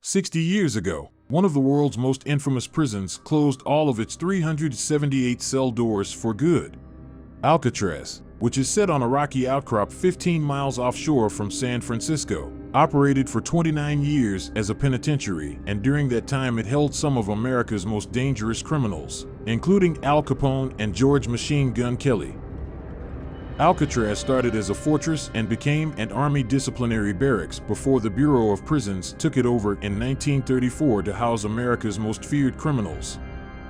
60 years ago, one of the world's most infamous prisons closed all of its 378 cell doors for good. Alcatraz, which is set on a rocky outcrop 15 miles offshore from San Francisco, operated for 29 years as a penitentiary, and during that time it held some of America's most dangerous criminals, including Al Capone and George "Machine Gun" Kelly. Alcatraz started as a fortress and became an Army disciplinary barracks before the Bureau of Prisons took it over in 1934 to house America's most feared criminals.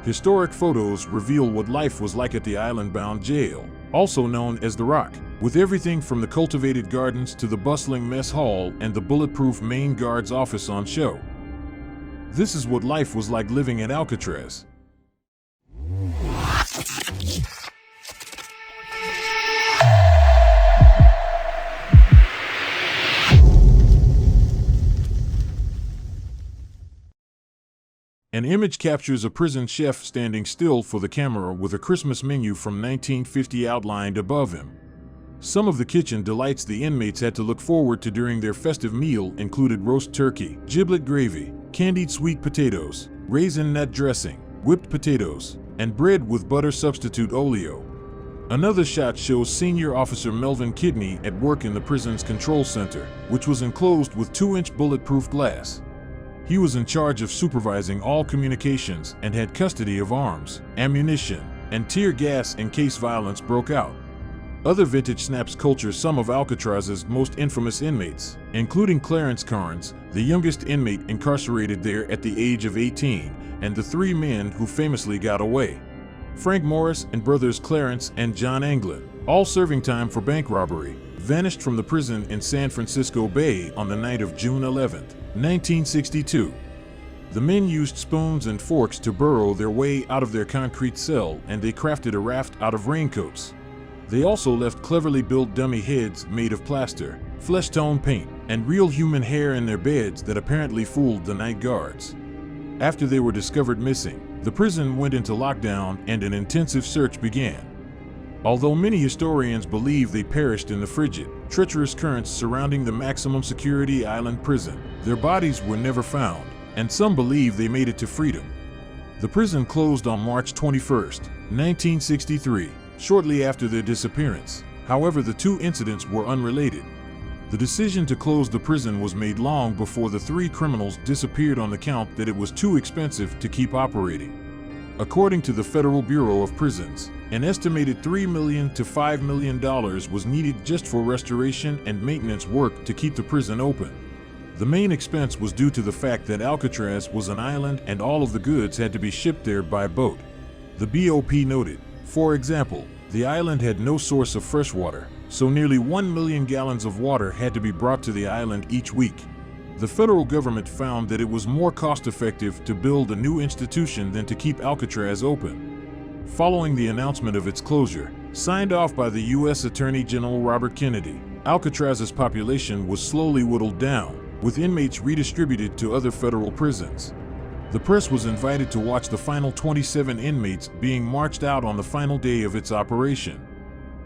Historic photos reveal what life was like at the island-bound jail, also known as the Rock, with everything from the cultivated gardens to the bustling mess hall and the bulletproof main guard's office on show. This is what life was like living at Alcatraz. An image captures a prison chef standing still for the camera with a Christmas menu from 1950 outlined above him. Some of the kitchen delights the inmates had to look forward to during their festive meal included roast turkey, giblet gravy, candied sweet potatoes, raisin nut dressing, whipped potatoes, and bread with butter substitute oleo. Another shot shows Senior Officer Melvin Kidney at work in the prison's control center, which was enclosed with 2-inch bulletproof glass. He was in charge of supervising all communications and had custody of arms, ammunition, and tear gas in case violence broke out. Other vintage snaps culture some of Alcatraz's most infamous inmates, including Clarence Carnes, the youngest inmate incarcerated there at the age of 18, and the 3 men who famously got away. Frank Morris and brothers Clarence and John Anglin, all serving time for bank robbery, vanished from the prison in San Francisco Bay on the night of June 11, 1962. The men used spoons and forks to burrow their way out of their concrete cell, and they crafted a raft out of raincoats. They also left cleverly built dummy heads made of plaster, flesh tone paint, and real human hair in their beds that apparently fooled the night guards. After they were discovered missing, the prison went into lockdown and an intensive search began. Although many historians believe they perished in the frigid, treacherous currents surrounding the maximum security island prison, their bodies were never found, and some believe they made it to freedom. The prison closed on March 21, 1963, shortly after their disappearance. However, the 2 incidents were unrelated. The decision to close the prison was made long before the 3 criminals disappeared on the count that it was too expensive to keep operating. According to the Federal Bureau of Prisons, an estimated $3 million to $5 million was needed just for restoration and maintenance work to keep the prison open. The main expense was due to the fact that Alcatraz was an island and all of the goods had to be shipped there by boat. The BOP noted, for example, the island had no source of fresh water, so nearly 1 million gallons of water had to be brought to the island each week. The federal government found that it was more cost-effective to build a new institution than to keep Alcatraz open. Following the announcement of its closure, signed off by the U.S. Attorney General Robert Kennedy, Alcatraz's population was slowly whittled down, with inmates redistributed to other federal prisons. The press was invited to watch the final 27 inmates being marched out on the final day of its operation.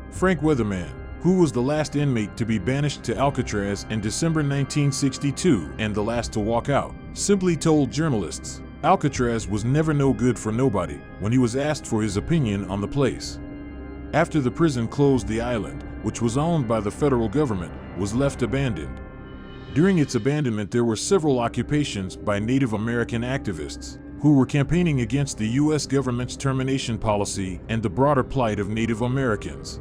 Frank Weatherman, who was the last inmate to be banished to Alcatraz in December 1962 and the last to walk out, simply told journalists, Alcatraz was never no good for nobody, when he was asked for his opinion on the place. After the prison closed, the island, which was owned by the federal government, was left abandoned. During its abandonment, there were several occupations by Native American activists, who were campaigning against the U.S. government's termination policy and the broader plight of Native Americans.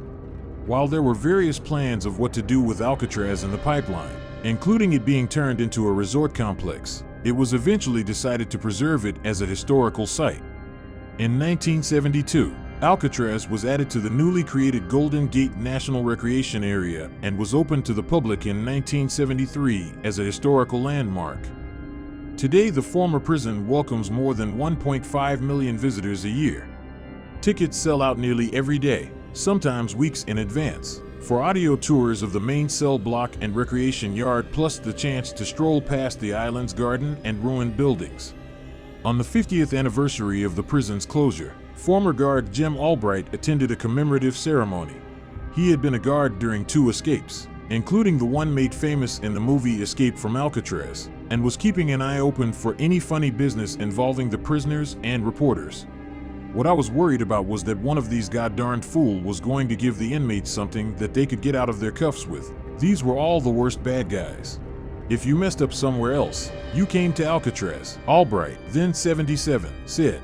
While there were various plans of what to do with Alcatraz in the pipeline, including it being turned into a resort complex, it was eventually decided to preserve it as a historical site. In 1972, Alcatraz was added to the newly created Golden Gate National Recreation Area and was opened to the public in 1973 as a historical landmark. Today, the former prison welcomes more than 1.5 million visitors a year. Tickets sell out nearly every day, sometimes weeks in advance, for audio tours of the main cell block and recreation yard, plus the chance to stroll past the island's garden and ruined buildings. On the 50th anniversary of the prison's closure, former guard Jim Albright attended a commemorative ceremony. He had been a guard during 2 escapes, including the one made famous in the movie Escape from Alcatraz, and was keeping an eye open for any funny business involving the prisoners and reporters. What I was worried about was that one of these goddarned fools was going to give the inmates something that they could get out of their cuffs with. These were all the worst bad guys. If you messed up somewhere else, you came to Alcatraz, Albright, then 77, said.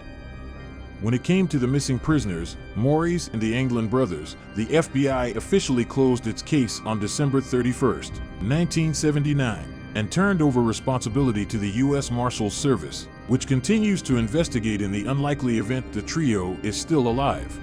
When it came to the missing prisoners, Maurice and the Anglin brothers, the FBI officially closed its case on December 31, 1979, and turned over responsibility to the U.S. Marshals Service, which continues to investigate in the unlikely event the trio is still alive.